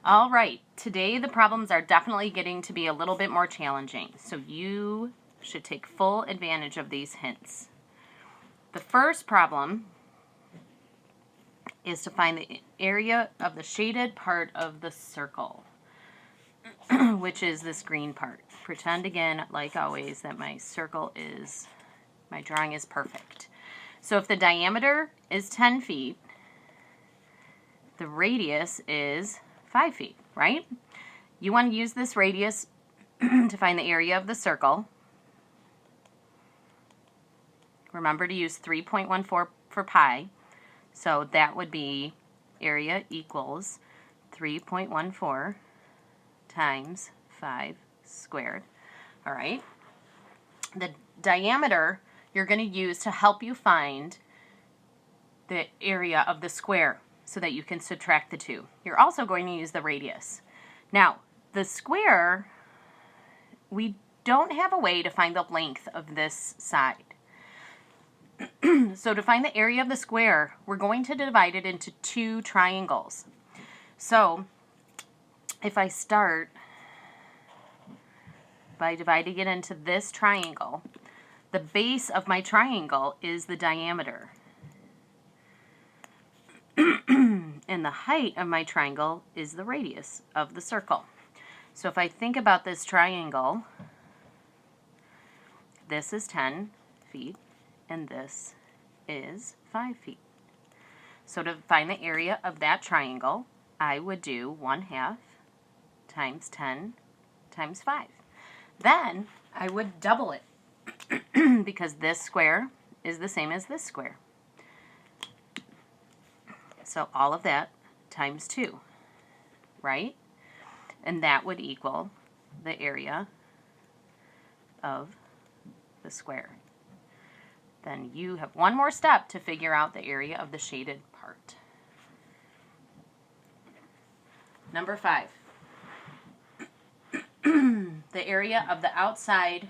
All right, today the problems are definitely getting to be a little bit more challenging, so you should take full advantage of these hints. The first problem is to find the area of the shaded part of the circle, which is this green part. Pretend again, like always, that my drawing is perfect. So if the diameter is 10 feet, the radius is 5 feet, right? You want to use this radius to find the area of the circle. Remember to use 3.14 for pi. So that would be area equals 3.14 times 5 squared. All right. The diameter you're going to use to help you find the area of the square so that you can subtract the two. You're also going to use the radius. Now, the square, we don't have a way to find the length of this side. So to find the area of the square, we're going to divide it into two triangles. So if I start by dividing it into this triangle, the base of my triangle is the diameter. And the height of my triangle is the radius of the circle. So if I think about this triangle, this is 10 feet and this is 5 feet. So to find the area of that triangle, I would do 1/2 times 10 times 5. Then I would double it because this square is the same as this square. So all of that times 2, right? And that would equal the area of the square. Then you have one more step to figure out the area of the shaded part. Number 5. The area of the outside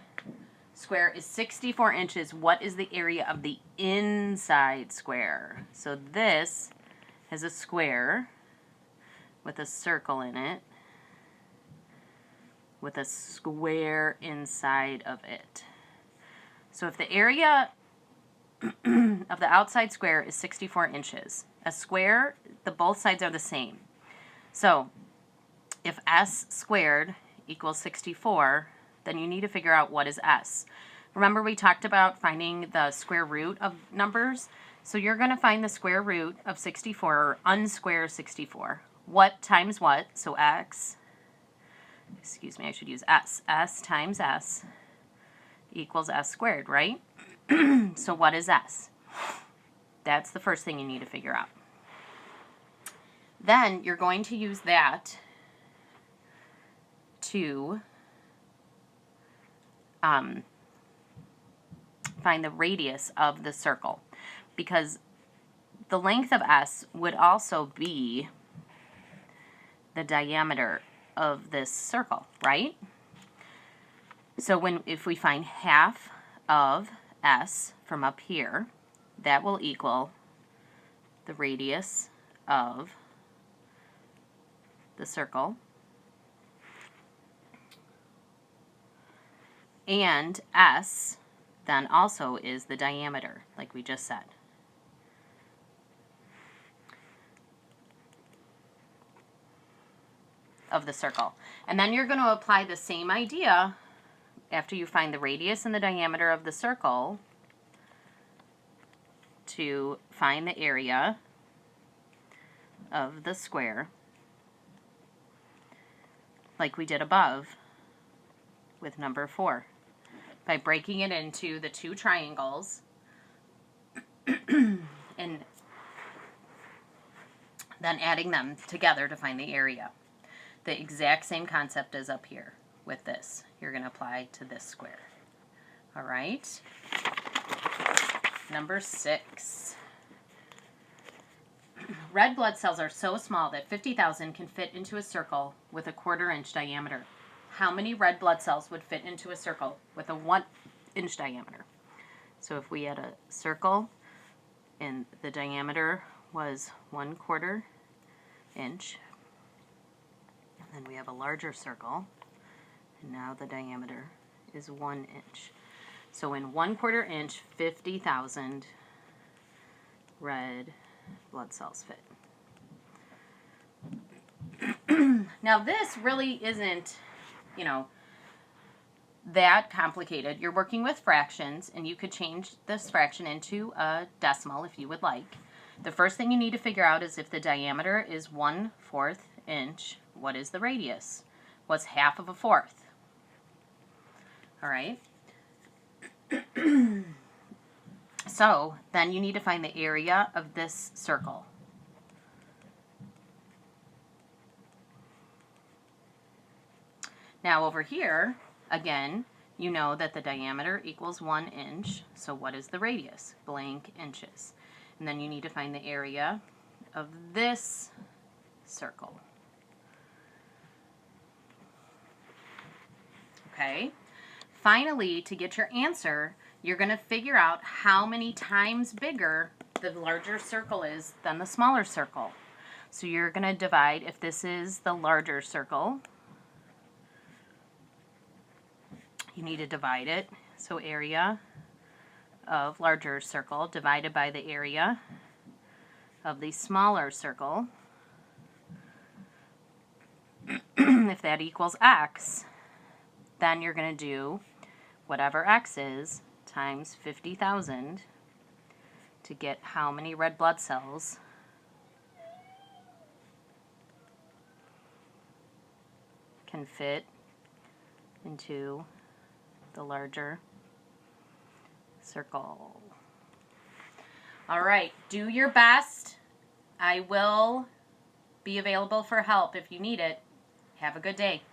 square is 64 inches. What is the area of the inside square? So this has a square with a circle in it, with a square inside of it. So if the area of the outside square is 64 inches, a square, both sides are the same. So if s squared equals 64, then you need to figure out what is s. Remember we talked about finding the square root of numbers? So you're going to find the square root of 64, or unsquare 64. What times what? So I should use s. S times s equals s squared, right? So what is s? That's the first thing you need to figure out. Then you're going to use that to find the radius of the circle, because the length of s would also be the diameter of this circle, right? So if we find half of s from up here, that will equal the radius of the circle. And s then also is the diameter, like we just said. Of the circle. And then you're going to apply the same idea after you find the radius and the diameter of the circle to find the area of the square, like we did above with number 4, by breaking it into the two triangles and then adding them together to find the area. The exact same concept as up here with this. You're going to apply to this square. All right. Number 6. Red blood cells are so small that 50,000 can fit into a circle with a 1/4 inch diameter. How many red blood cells would fit into a circle with a 1 inch diameter? So if we had a circle and the diameter was 1/4 inch, Then we have a larger circle, and now the diameter is 1 inch. So in 1/4 inch, 50,000 red blood cells fit. Now this really isn't, you know, that complicated. You're working with fractions, and you could change this fraction into a decimal if you would like. The first thing you need to figure out is if the diameter is 1/4 inch, what is the radius? What's half of a fourth? All right. So then you need to find the area of this circle. Now over here, again, you know that the diameter equals 1 inch, so what is the radius? Blank inches. And then you need to find the area of this circle. Okay? Finally, to get your answer, you're going to figure out how many times bigger the larger circle is than the smaller circle. So you're going to divide, if this is the larger circle, you need to divide it. So area of larger circle divided by the area of the smaller circle. If that equals x, then you're going to do whatever x is times 50,000 to get how many red blood cells can fit into the larger circle. All right, do your best. I will be available for help if you need it. Have a good day.